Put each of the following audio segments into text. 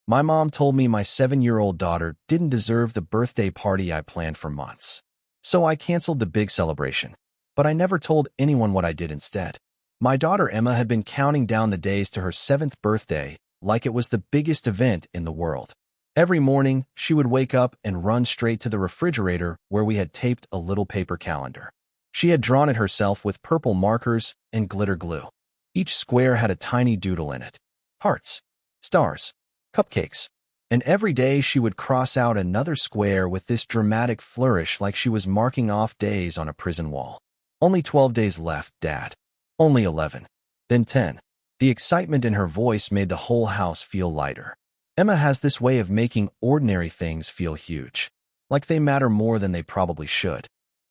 My mom told me my 7-year-old daughter didn't deserve the birthday party I planned for months. So I canceled the big celebration. But I never told anyone what I did instead. My daughter Emma had been counting down the days to her 7th birthday like it was the biggest event in the world. Every morning, she would wake up and run straight to the refrigerator where we had taped a little paper calendar. She had drawn it herself with purple markers and glitter glue. Each square had a tiny doodle in it. Hearts, stars, cupcakes. And every day she would cross out another square with this dramatic flourish like she was marking off days on a prison wall. Only 12 days left, Dad. Only 11. Then 10. The excitement in her voice made the whole house feel lighter. Emma has this way of making ordinary things feel huge, like they matter more than they probably should.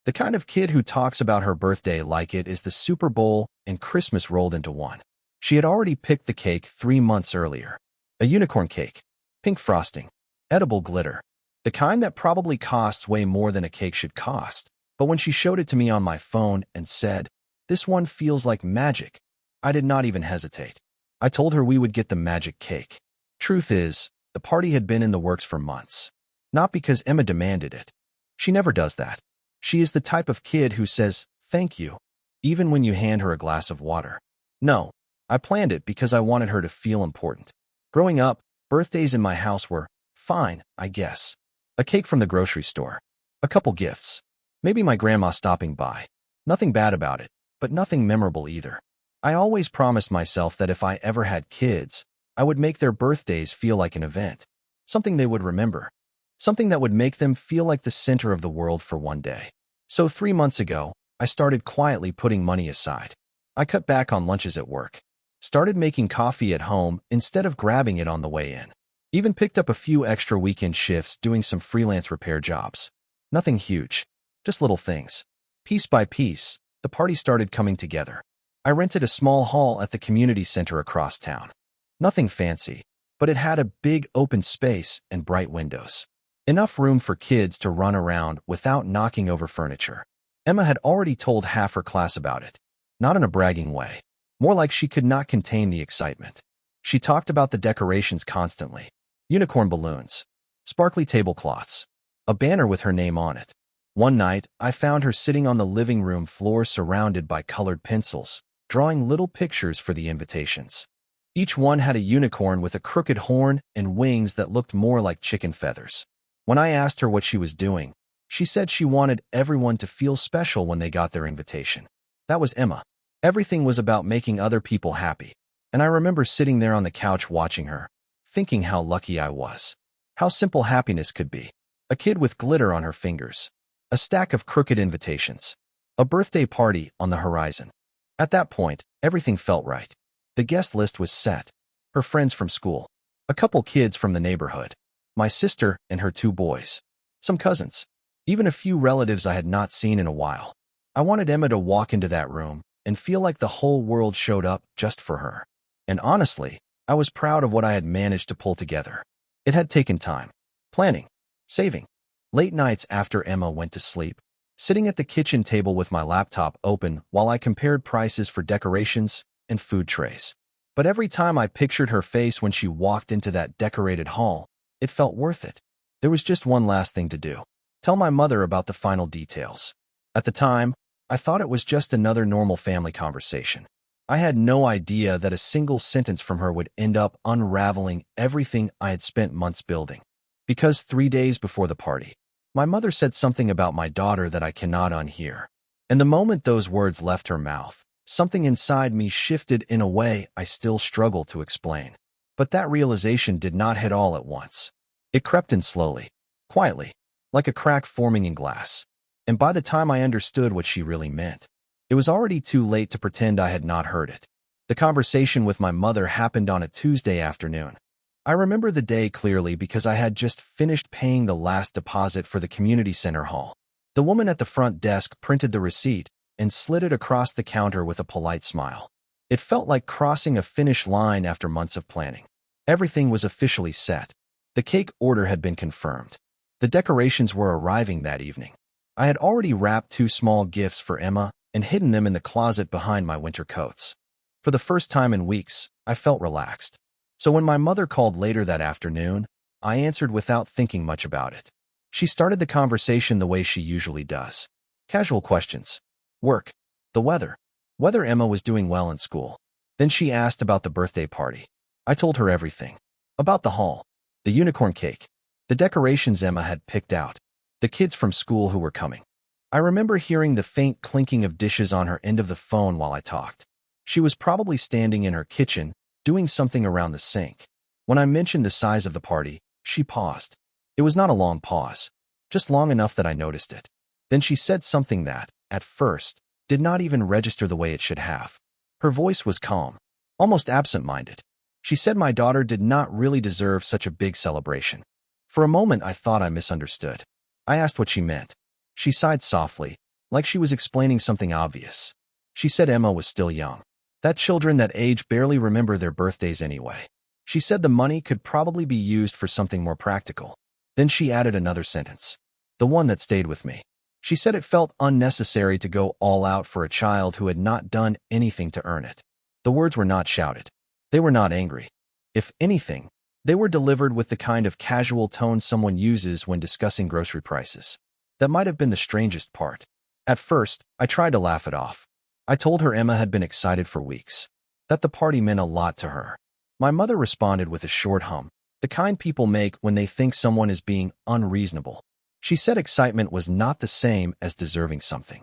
The kind of kid who talks about her birthday like it is the Super Bowl and Christmas rolled into one. She had already picked the cake 3 months earlier. A unicorn cake, pink frosting, edible glitter, the kind that probably costs way more than a cake should cost. But when she showed it to me on my phone and said, "This one feels like magic," I did not even hesitate. I told her we would get the magic cake. Truth is, the party had been in the works for months. Not because Emma demanded it. She never does that. She is the type of kid who says, "Thank you," even when you hand her a glass of water. No, I planned it because I wanted her to feel important. Growing up, birthdays in my house were fine, I guess. A cake from the grocery store. A couple gifts. Maybe my grandma stopping by. Nothing bad about it, but nothing memorable either. I always promised myself that if I ever had kids, I would make their birthdays feel like an event. Something they would remember. Something that would make them feel like the center of the world for one day. So 3 months ago, I started quietly putting money aside. I cut back on lunches at work. Started making coffee at home instead of grabbing it on the way in. Even picked up a few extra weekend shifts doing some freelance repair jobs. Nothing huge. Just little things. Piece by piece, the party started coming together. I rented a small hall at the community center across town. Nothing fancy, but it had a big open space and bright windows. Enough room for kids to run around without knocking over furniture. Emma had already told half her class about it. Not in a bragging way. More like she could not contain the excitement. She talked about the decorations constantly. Unicorn balloons. Sparkly tablecloths. A banner with her name on it. One night, I found her sitting on the living room floor surrounded by colored pencils, drawing little pictures for the invitations. Each one had a unicorn with a crooked horn and wings that looked more like chicken feathers. When I asked her what she was doing, she said she wanted everyone to feel special when they got their invitation. That was Emma. Everything was about making other people happy. And I remember sitting there on the couch watching her, thinking how lucky I was. How simple happiness could be. A kid with glitter on her fingers. A stack of crooked invitations. A birthday party on the horizon. At that point, everything felt right. The guest list was set. Her friends from school. A couple kids from the neighborhood. My sister and her 2 boys. Some cousins. Even a few relatives I had not seen in a while. I wanted Emma to walk into that room and feel like the whole world showed up just for her. And honestly, I was proud of what I had managed to pull together. It had taken time. Planning. Saving. Late nights after Emma went to sleep. Sitting at the kitchen table with my laptop open while I compared prices for decorations and food trays. But every time I pictured her face when she walked into that decorated hall, it felt worth it. There was just one last thing to do. Tell my mother about the final details. At the time, I thought it was just another normal family conversation. I had no idea that a single sentence from her would end up unraveling everything I had spent months building. Because 3 days before the party, my mother said something about my daughter that I cannot unhear. And the moment those words left her mouth, something inside me shifted in a way I still struggle to explain. But that realization did not hit all at once. It crept in slowly, quietly, like a crack forming in glass. And by the time I understood what she really meant, it was already too late to pretend I had not heard it. The conversation with my mother happened on a Tuesday afternoon. I remember the day clearly because I had just finished paying the last deposit for the community center hall. The woman at the front desk printed the receipt and slid it across the counter with a polite smile. It felt like crossing a finish line after months of planning. Everything was officially set. The cake order had been confirmed. The decorations were arriving that evening. I had already wrapped 2 small gifts for Emma and hidden them in the closet behind my winter coats. For the first time in weeks, I felt relaxed. So when my mother called later that afternoon, I answered without thinking much about it. She started the conversation the way she usually does. Casual questions. Work. The weather. Whether Emma was doing well in school. Then she asked about the birthday party. I told her everything. About the hall. The unicorn cake. The decorations Emma had picked out. The kids from school who were coming. I remember hearing the faint clinking of dishes on her end of the phone while I talked. She was probably standing in her kitchen, doing something around the sink. When I mentioned the size of the party, she paused. It was not a long pause, just long enough that I noticed it. Then she said something that, at first, did not even register the way it should have. Her voice was calm, almost absent-minded. She said my daughter did not really deserve such a big celebration. For a moment, I thought I misunderstood. I asked what she meant. She sighed softly, like she was explaining something obvious. She said Emma was still young. That children that age barely remember their birthdays anyway. She said the money could probably be used for something more practical. Then she added another sentence. The one that stayed with me. She said it felt unnecessary to go all out for a child who had not done anything to earn it. The words were not shouted. They were not angry. If anything, they were delivered with the kind of casual tone someone uses when discussing grocery prices. That might have been the strangest part. At first, I tried to laugh it off. I told her Emma had been excited for weeks, that the party meant a lot to her. My mother responded with a short hum, the kind people make when they think someone is being unreasonable. She said excitement was not the same as deserving something.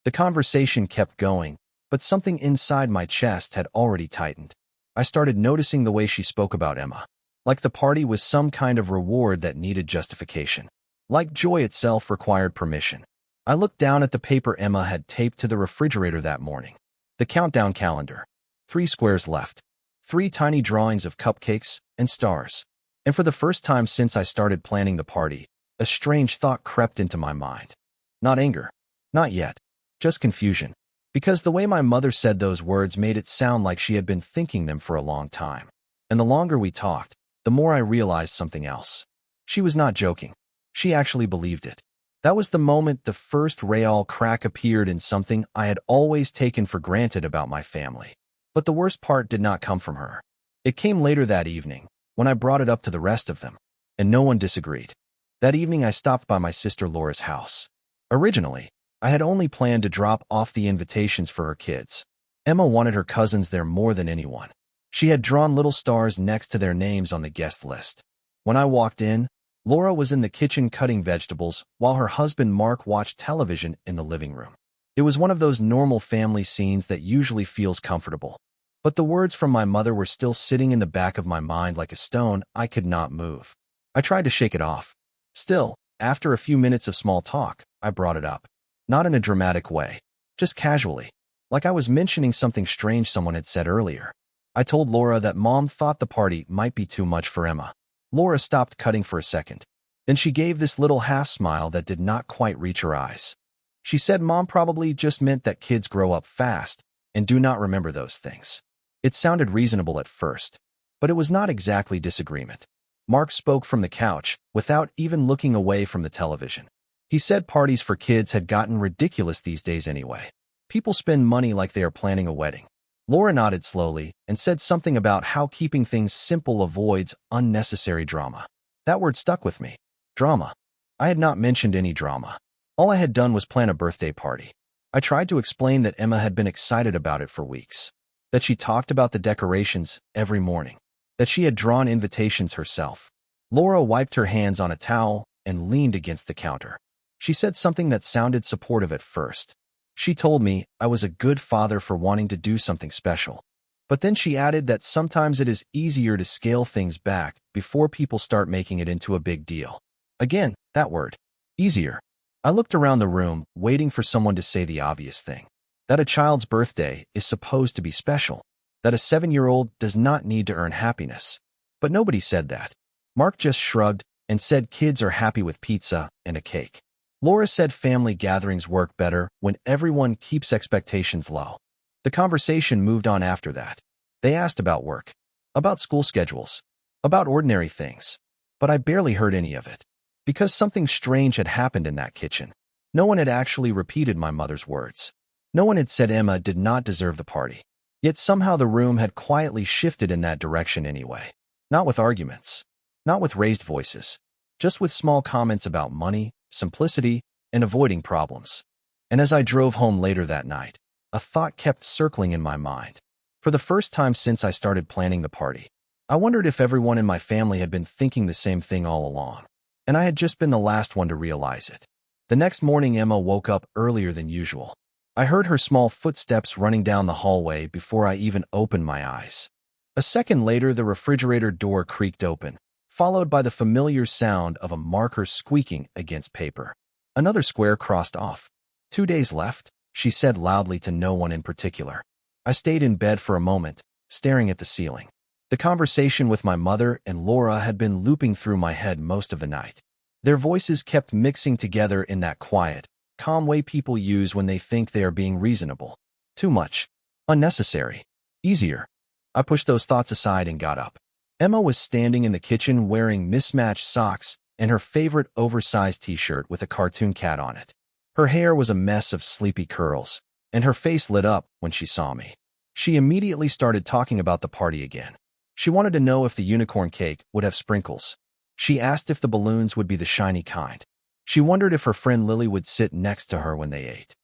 The conversation kept going, but something inside my chest had already tightened. I started noticing the way she spoke about Emma, like the party was some kind of reward that needed justification, like joy itself required permission. I looked down at the paper Emma had taped to the refrigerator that morning. The countdown calendar. 3 squares left. 3 tiny drawings of cupcakes and stars. And for the first time since I started planning the party, a strange thought crept into my mind. Not anger. Not yet. Just confusion. Because the way my mother said those words made it sound like she had been thinking them for a long time. And the longer we talked, the more I realized something else. She was not joking. She actually believed it. That was the moment the first real crack appeared in something I had always taken for granted about my family. But the worst part did not come from her. It came later that evening, when I brought it up to the rest of them, and no one disagreed. That evening I stopped by my sister Laura's house. Originally, I had only planned to drop off the invitations for her kids. Emma wanted her cousins there more than anyone. She had drawn little stars next to their names on the guest list. When I walked in, Laura was in the kitchen cutting vegetables while her husband Mark watched television in the living room. It was one of those normal family scenes that usually feels comfortable. But the words from my mother were still sitting in the back of my mind like a stone I could not move. I tried to shake it off. Still, after a few minutes of small talk, I brought it up. Not in a dramatic way, just casually, like I was mentioning something strange someone had said earlier. I told Laura that Mom thought the party might be too much for Emma. Laura stopped cutting for a second. Then she gave this little half-smile that did not quite reach her eyes. She said Mom probably just meant that kids grow up fast and do not remember those things. It sounded reasonable at first, but it was not exactly disagreement. Mark spoke from the couch, without even looking away from the television. He said parties for kids had gotten ridiculous these days anyway. People spend money like they are planning a wedding. Laura nodded slowly and said something about how keeping things simple avoids unnecessary drama. That word stuck with me. Drama. I had not mentioned any drama. All I had done was plan a birthday party. I tried to explain that Emma had been excited about it for weeks. That she talked about the decorations every morning. That she had drawn invitations herself. Laura wiped her hands on a towel and leaned against the counter. She said something that sounded supportive at first. She told me I was a good father for wanting to do something special. But then she added that sometimes it is easier to scale things back before people start making it into a big deal. Again, that word. Easier. I looked around the room, waiting for someone to say the obvious thing. That a child's birthday is supposed to be special. That a 7-year-old does not need to earn happiness. But nobody said that. Mark just shrugged and said kids are happy with pizza and a cake. Laura said family gatherings work better when everyone keeps expectations low. The conversation moved on after that. They asked about work, about school schedules, about ordinary things. But I barely heard any of it. Because something strange had happened in that kitchen. No one had actually repeated my mother's words. No one had said Emma did not deserve the party. Yet somehow the room had quietly shifted in that direction anyway. Not with arguments. Not with raised voices. Just with small comments about money, simplicity, and avoiding problems. And as I drove home later that night, a thought kept circling in my mind. For the first time since I started planning the party, I wondered if everyone in my family had been thinking the same thing all along, and I had just been the last one to realize it. The next morning, Emma woke up earlier than usual. I heard her small footsteps running down the hallway before I even opened my eyes. A second later, the refrigerator door creaked open, followed by the familiar sound of a marker squeaking against paper. Another square crossed off. 2 days left, she said loudly to no one in particular. I stayed in bed for a moment, staring at the ceiling. The conversation with my mother and Laura had been looping through my head most of the night. Their voices kept mixing together in that quiet, calm way people use when they think they are being reasonable. Too much. Unnecessary. Easier. I pushed those thoughts aside and got up. Emma was standing in the kitchen wearing mismatched socks and her favorite oversized t-shirt with a cartoon cat on it. Her hair was a mess of sleepy curls, and her face lit up when she saw me. She immediately started talking about the party again. She wanted to know if the unicorn cake would have sprinkles. She asked if the balloons would be the shiny kind. She wondered if her friend Lily would sit next to her when they ate.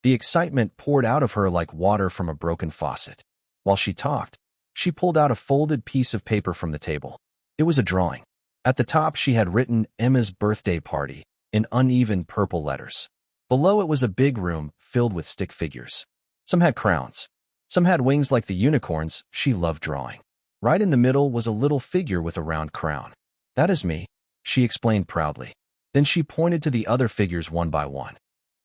The excitement poured out of her like water from a broken faucet. While she talked, she pulled out a folded piece of paper from the table. It was a drawing. At the top, she had written Emma's birthday party in uneven purple letters. Below it was a big room filled with stick figures. Some had crowns. Some had wings like the unicorns she loved drawing. Right in the middle was a little figure with a round crown. That is me, she explained proudly. Then she pointed to the other figures one by one.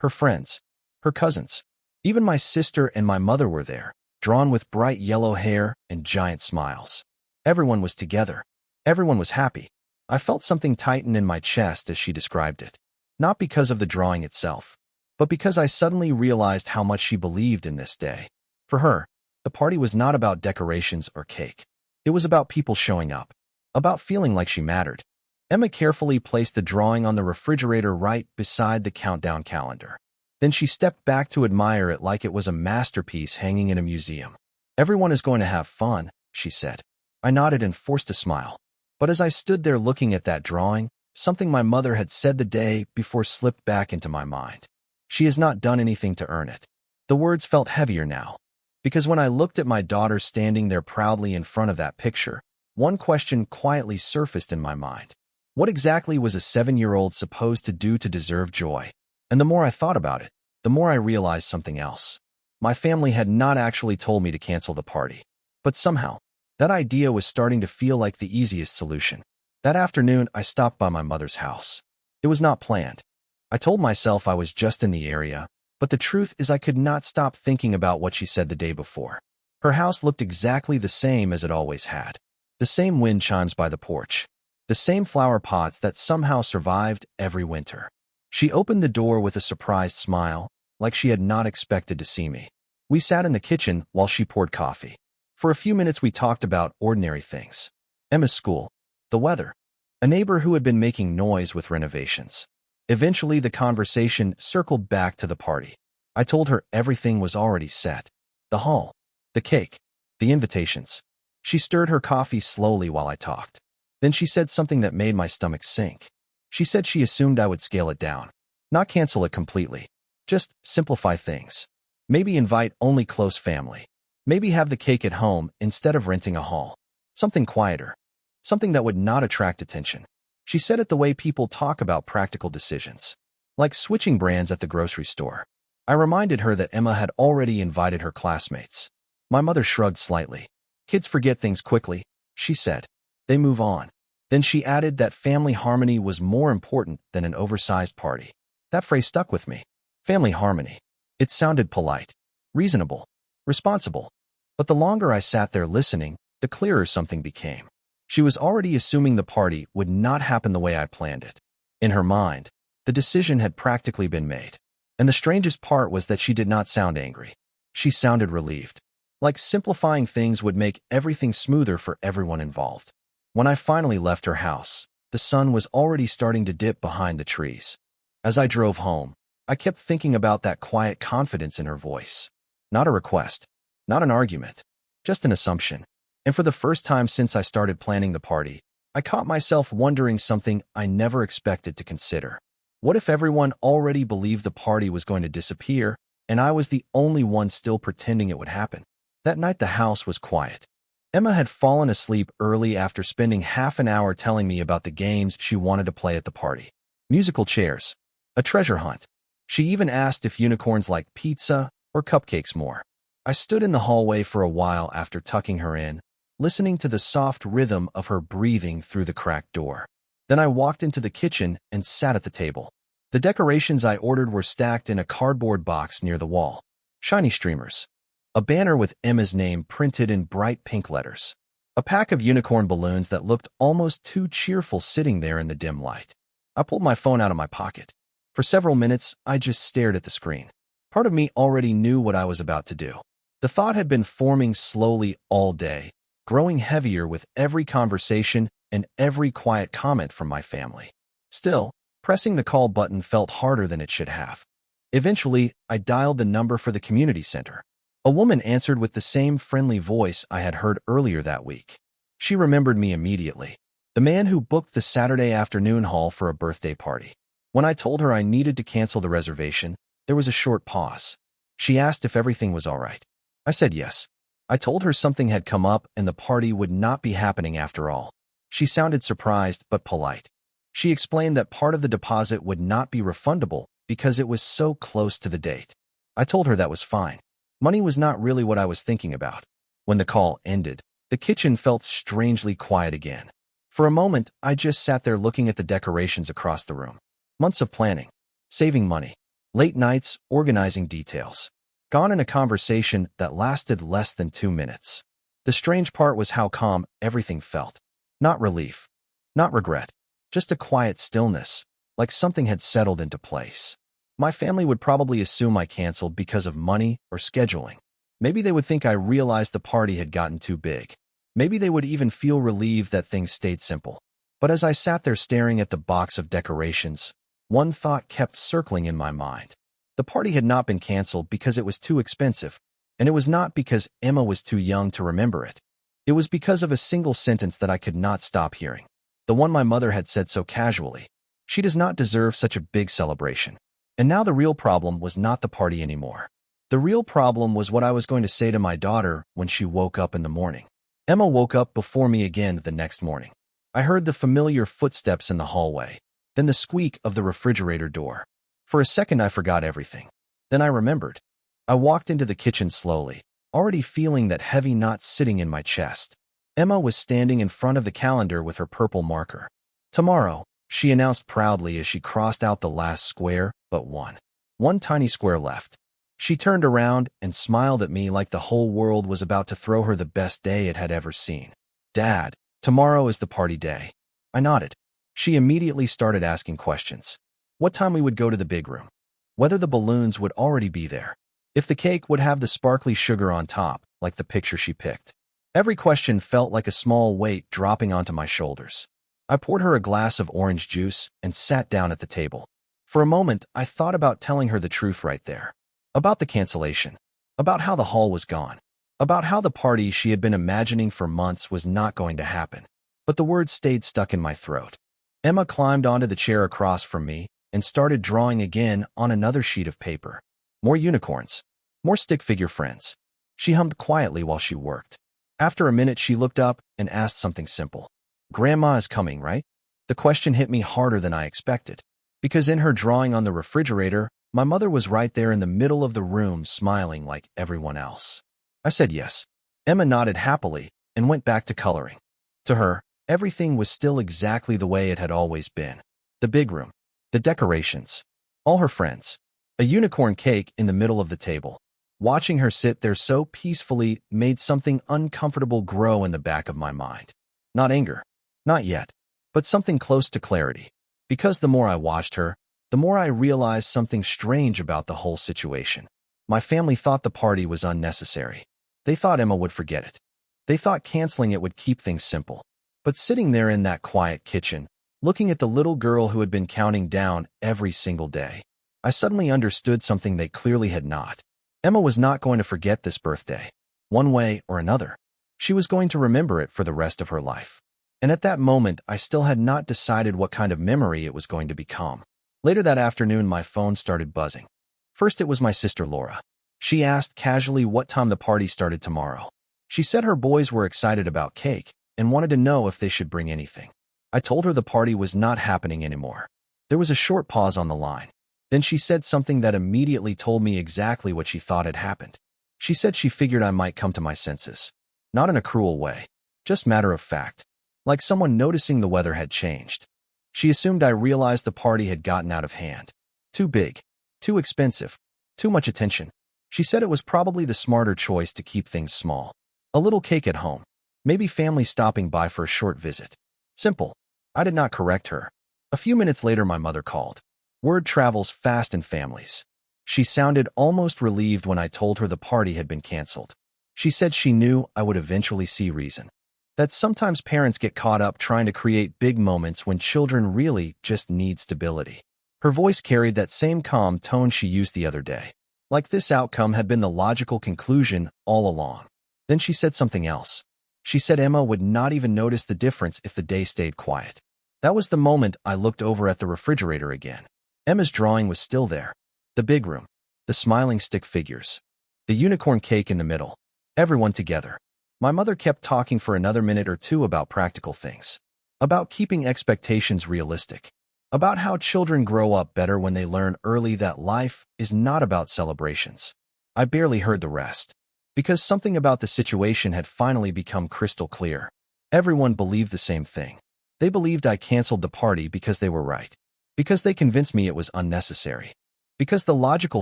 Her friends, her cousins. Even my sister and my mother were there, drawn with bright yellow hair and giant smiles. Everyone was together. Everyone was happy. I felt something tighten in my chest as she described it. Not because of the drawing itself, but because I suddenly realized how much she believed in this day. For her, the party was not about decorations or cake. It was about people showing up, about feeling like she mattered. Emma carefully placed the drawing on the refrigerator right beside the countdown calendar. Then she stepped back to admire it like it was a masterpiece hanging in a museum. Everyone is going to have fun, she said. I nodded and forced a smile. But as I stood there looking at that drawing, something my mother had said the day before slipped back into my mind. She has not done anything to earn it. The words felt heavier now, because when I looked at my daughter standing there proudly in front of that picture, one question quietly surfaced in my mind. What exactly was a 7-year-old supposed to do to deserve joy? And the more I thought about it, the more I realized something else. My family had not actually told me to cancel the party. But somehow, that idea was starting to feel like the easiest solution. That afternoon, I stopped by my mother's house. It was not planned. I told myself I was just in the area, but the truth is I could not stop thinking about what she said the day before. Her house looked exactly the same as it always had. The same wind chimes by the porch. The same flower pots that somehow survived every winter. She opened the door with a surprised smile, like she had not expected to see me. We sat in the kitchen while she poured coffee. For a few minutes we talked about ordinary things. Emma's school, the weather, a neighbor who had been making noise with renovations. Eventually the conversation circled back to the party. I told her everything was already set. The hall, the cake, the invitations. She stirred her coffee slowly while I talked. Then she said something that made my stomach sink. She said she assumed I would scale it down. Not cancel it completely. Just simplify things. Maybe invite only close family. Maybe have the cake at home instead of renting a hall. Something quieter. Something that would not attract attention. She said it the way people talk about practical decisions. Like switching brands at the grocery store. I reminded her that Emma had already invited her classmates. My mother shrugged slightly. Kids forget things quickly, she said. They move on. Then she added that family harmony was more important than an oversized party. That phrase stuck with me. Family harmony. It sounded polite, reasonable, responsible. But the longer I sat there listening, the clearer something became. She was already assuming the party would not happen the way I planned it. In her mind, the decision had practically been made. And the strangest part was that she did not sound angry. She sounded relieved. Like simplifying things would make everything smoother for everyone involved. When I finally left her house, the sun was already starting to dip behind the trees. As I drove home, I kept thinking about that quiet confidence in her voice. Not a request, not an argument, just an assumption. And for the first time since I started planning the party, I caught myself wondering something I never expected to consider. What if everyone already believed the party was going to disappear, and I was the only one still pretending it would happen? That night the house was quiet. Emma had fallen asleep early after spending half an hour telling me about the games she wanted to play at the party. Musical chairs. A treasure hunt. She even asked if unicorns liked pizza or cupcakes more. I stood in the hallway for a while after tucking her in, listening to the soft rhythm of her breathing through the cracked door. Then I walked into the kitchen and sat at the table. The decorations I ordered were stacked in a cardboard box near the wall. Shiny streamers. A banner with Emma's name printed in bright pink letters. A pack of unicorn balloons that looked almost too cheerful sitting there in the dim light. I pulled my phone out of my pocket. For several minutes, I just stared at the screen. Part of me already knew what I was about to do. The thought had been forming slowly all day, growing heavier with every conversation and every quiet comment from my family. Still, pressing the call button felt harder than it should have. Eventually, I dialed the number for the community center. A woman answered with the same friendly voice I had heard earlier that week. She remembered me immediately. The man who booked the Saturday afternoon hall for a birthday party. When I told her I needed to cancel the reservation, there was a short pause. She asked if everything was all right. I said yes. I told her something had come up and the party would not be happening after all. She sounded surprised but polite. She explained that part of the deposit would not be refundable because it was so close to the date. I told her that was fine. Money was not really what I was thinking about. When the call ended, the kitchen felt strangely quiet again. For a moment, I just sat there looking at the decorations across the room. Months of planning, saving money, late nights, organizing details. Gone in a conversation that lasted less than 2 minutes. The strange part was how calm everything felt. Not relief, not regret, just a quiet stillness, like something had settled into place. My family would probably assume I canceled because of money or scheduling. Maybe they would think I realized the party had gotten too big. Maybe they would even feel relieved that things stayed simple. But as I sat there staring at the box of decorations, one thought kept circling in my mind. The party had not been canceled because it was too expensive, and it was not because Emma was too young to remember it. It was because of a single sentence that I could not stop hearing. The one my mother had said so casually. She does not deserve such a big celebration. And now the real problem was not the party anymore. The real problem was what I was going to say to my daughter when she woke up in the morning. Emma woke up before me again the next morning. I heard the familiar footsteps in the hallway, then the squeak of the refrigerator door. For a second I forgot everything. Then I remembered. I walked into the kitchen slowly, already feeling that heavy knot sitting in my chest. Emma was standing in front of the calendar with her purple marker. Tomorrow, she announced proudly as she crossed out the last square but one. One tiny square left. She turned around and smiled at me like the whole world was about to throw her the best day it had ever seen. Dad, tomorrow is the party day. I nodded. She immediately started asking questions. What time we would go to the big room? Whether the balloons would already be there. If the cake would have the sparkly sugar on top, like the picture she picked. Every question felt like a small weight dropping onto my shoulders. I poured her a glass of orange juice and sat down at the table. For a moment, I thought about telling her the truth right there. About the cancellation. About how the hall was gone. About how the party she had been imagining for months was not going to happen. But the words stayed stuck in my throat. Emma climbed onto the chair across from me and started drawing again on another sheet of paper. More unicorns. More stick figure friends. She hummed quietly while she worked. After a minute, she looked up and asked something simple. Grandma is coming, right? The question hit me harder than I expected. Because in her drawing on the refrigerator, my mother was right there in the middle of the room smiling like everyone else. I said yes. Emma nodded happily and went back to coloring. To her, everything was still exactly the way it had always been. The big room, the decorations, all her friends, a unicorn cake in the middle of the table. Watching her sit there so peacefully made something uncomfortable grow in the back of my mind. Not anger, not yet, but something close to clarity. Because the more I watched her, the more I realized something strange about the whole situation. My family thought the party was unnecessary. They thought Emma would forget it. They thought canceling it would keep things simple. But sitting there in that quiet kitchen, looking at the little girl who had been counting down every single day, I suddenly understood something they clearly had not. Emma was not going to forget this birthday, one way or another. She was going to remember it for the rest of her life. And at that moment, I still had not decided what kind of memory it was going to become. Later that afternoon, my phone started buzzing. First, it was my sister Laura. She asked casually what time the party started tomorrow. She said her boys were excited about cake and wanted to know if they should bring anything. I told her the party was not happening anymore. There was a short pause on the line. Then she said something that immediately told me exactly what she thought had happened. She said she figured I might come to my senses. Not in a cruel way, just matter of fact, like someone noticing the weather had changed. She assumed I realized the party had gotten out of hand. Too big, too expensive, too much attention. She said it was probably the smarter choice to keep things small. A little cake at home, maybe family stopping by for a short visit. Simple. I did not correct her. A few minutes later, my mother called. Word travels fast in families. She sounded almost relieved when I told her the party had been canceled. She said she knew I would eventually see reason. That sometimes parents get caught up trying to create big moments when children really just need stability. Her voice carried that same calm tone she used the other day. Like this outcome had been the logical conclusion all along. Then she said something else. She said Emma would not even notice the difference if the day stayed quiet. That was the moment I looked over at the refrigerator again. Emma's drawing was still there. The big room. The smiling stick figures. The unicorn cake in the middle. Everyone together. My mother kept talking for another minute or two about practical things. About keeping expectations realistic. About how children grow up better when they learn early that life is not about celebrations. I barely heard the rest. Because something about the situation had finally become crystal clear. Everyone believed the same thing. They believed I canceled the party because they were right. Because they convinced me it was unnecessary. Because the logical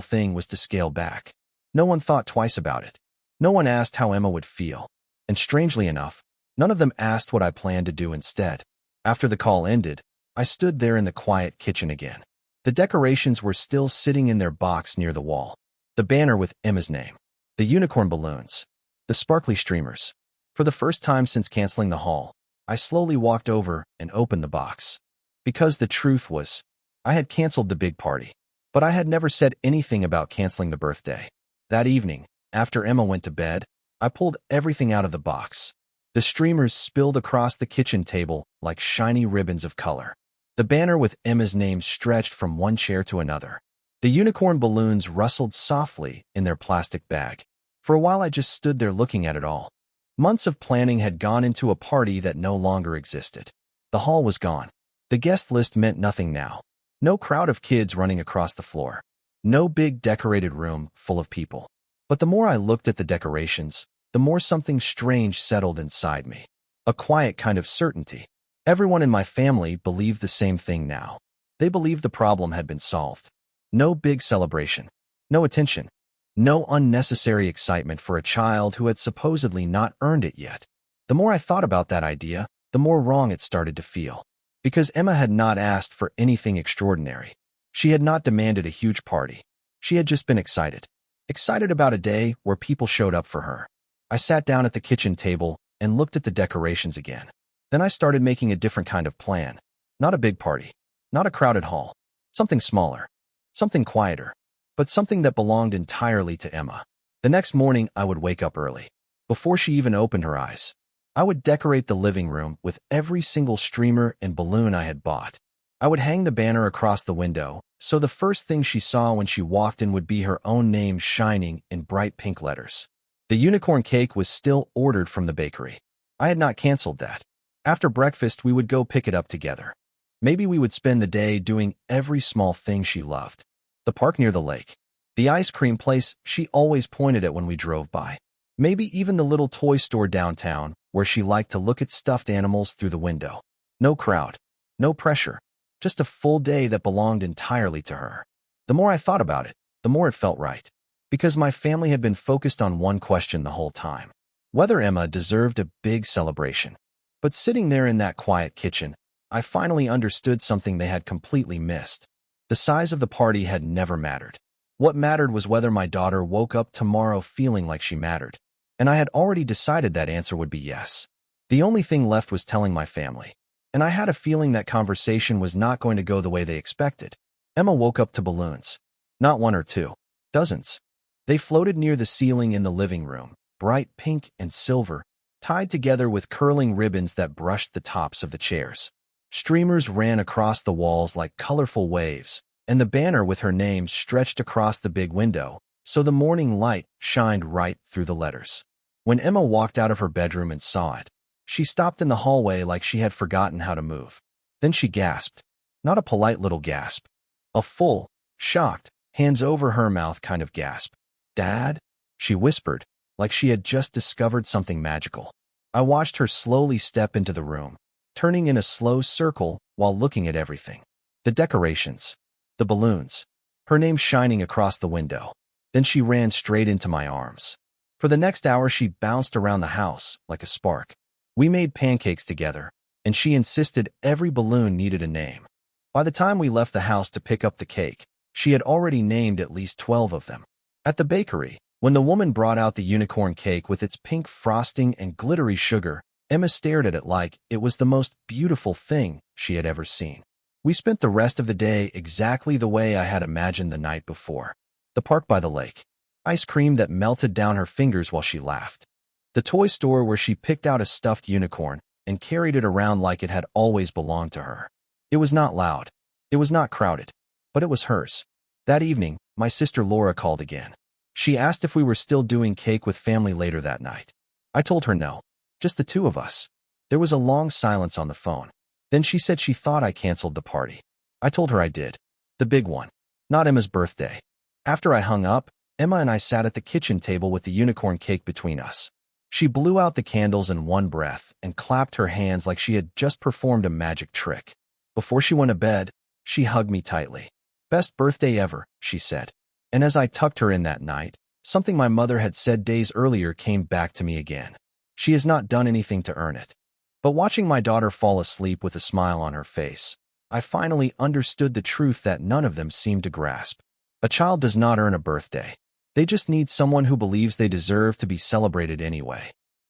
thing was to scale back. No one thought twice about it. No one asked how Emma would feel. And strangely enough, none of them asked what I planned to do instead. After the call ended, I stood there in the quiet kitchen again. The decorations were still sitting in their box near the wall. The banner with Emma's name. The unicorn balloons. The sparkly streamers. For the first time since canceling the haul, I slowly walked over and opened the box. Because the truth was, I had canceled the big party. But I had never said anything about canceling the birthday. That evening, after Emma went to bed, I pulled everything out of the box. The streamers spilled across the kitchen table like shiny ribbons of color. The banner with Emma's name stretched from one chair to another. The unicorn balloons rustled softly in their plastic bag. For a while I just stood there looking at it all. Months of planning had gone into a party that no longer existed. The hall was gone. The guest list meant nothing now. No crowd of kids running across the floor. No big decorated room full of people. But the more I looked at the decorations, the more something strange settled inside me. A quiet kind of certainty. Everyone in my family believed the same thing now. They believed the problem had been solved. No big celebration. No attention. No unnecessary excitement for a child who had supposedly not earned it yet. The more I thought about that idea, the more wrong it started to feel. Because Emma had not asked for anything extraordinary. She had not demanded a huge party. She had just been excited. Excited about a day where people showed up for her. I sat down at the kitchen table and looked at the decorations again. Then I started making a different kind of plan. Not a big party. Not a crowded hall. Something smaller. Something quieter. But something that belonged entirely to Emma. The next morning, I would wake up early. Before she even opened her eyes. I would decorate the living room with every single streamer and balloon I had bought. I would hang the banner across the window, so the first thing she saw when she walked in would be her own name shining in bright pink letters. The unicorn cake was still ordered from the bakery. I had not canceled that. After breakfast, we would go pick it up together. Maybe we would spend the day doing every small thing she loved. The park near the lake. The ice cream place she always pointed at when we drove by. Maybe even the little toy store downtown, where she liked to look at stuffed animals through the window. No crowd. No pressure. Just a full day that belonged entirely to her. The more I thought about it, the more it felt right. Because my family had been focused on one question the whole time. Whether Emma deserved a big celebration. But sitting there in that quiet kitchen, I finally understood something they had completely missed. The size of the party had never mattered. What mattered was whether my daughter woke up tomorrow feeling like she mattered. And I had already decided that answer would be yes. The only thing left was telling my family. And I had a feeling that conversation was not going to go the way they expected. Emma woke up to balloons. Not one or two. Dozens. They floated near the ceiling in the living room, bright pink and silver, tied together with curling ribbons that brushed the tops of the chairs. Streamers ran across the walls like colorful waves, and the banner with her name stretched across the big window, so the morning light shined right through the letters. When Emma walked out of her bedroom and saw it, she stopped in the hallway like she had forgotten how to move. Then she gasped. Not a polite little gasp. A full, shocked, hands over her mouth kind of gasp. "Dad?" she whispered, like she had just discovered something magical. I watched her slowly step into the room, turning in a slow circle while looking at everything. The decorations, the balloons, her name shining across the window. Then she ran straight into my arms. For the next hour she bounced around the house like a spark. We made pancakes together, and she insisted every balloon needed a name. By the time we left the house to pick up the cake, she had already named at least 12 of them. At the bakery, when the woman brought out the unicorn cake with its pink frosting and glittery sugar, Emma stared at it like it was the most beautiful thing she had ever seen. We spent the rest of the day exactly the way I had imagined the night before. The park by the lake. Ice cream that melted down her fingers while she laughed. The toy store where she picked out a stuffed unicorn and carried it around like it had always belonged to her. It was not loud. It was not crowded. But it was hers. That evening, my sister Laura called again. She asked if we were still doing cake with family later that night. I told her no. Just the two of us. There was a long silence on the phone. Then she said she thought I canceled the party. I told her I did. The big one. Not Emma's birthday. After I hung up, Emma and I sat at the kitchen table with the unicorn cake between us. She blew out the candles in one breath and clapped her hands like she had just performed a magic trick. Before she went to bed, she hugged me tightly. "Best birthday ever," she said. And as I tucked her in that night, something my mother had said days earlier came back to me again. She has not done anything to earn it. But watching my daughter fall asleep with a smile on her face, I finally understood the truth that none of them seemed to grasp. A child does not earn a birthday. They just need someone who believes they deserve to be celebrated anyway.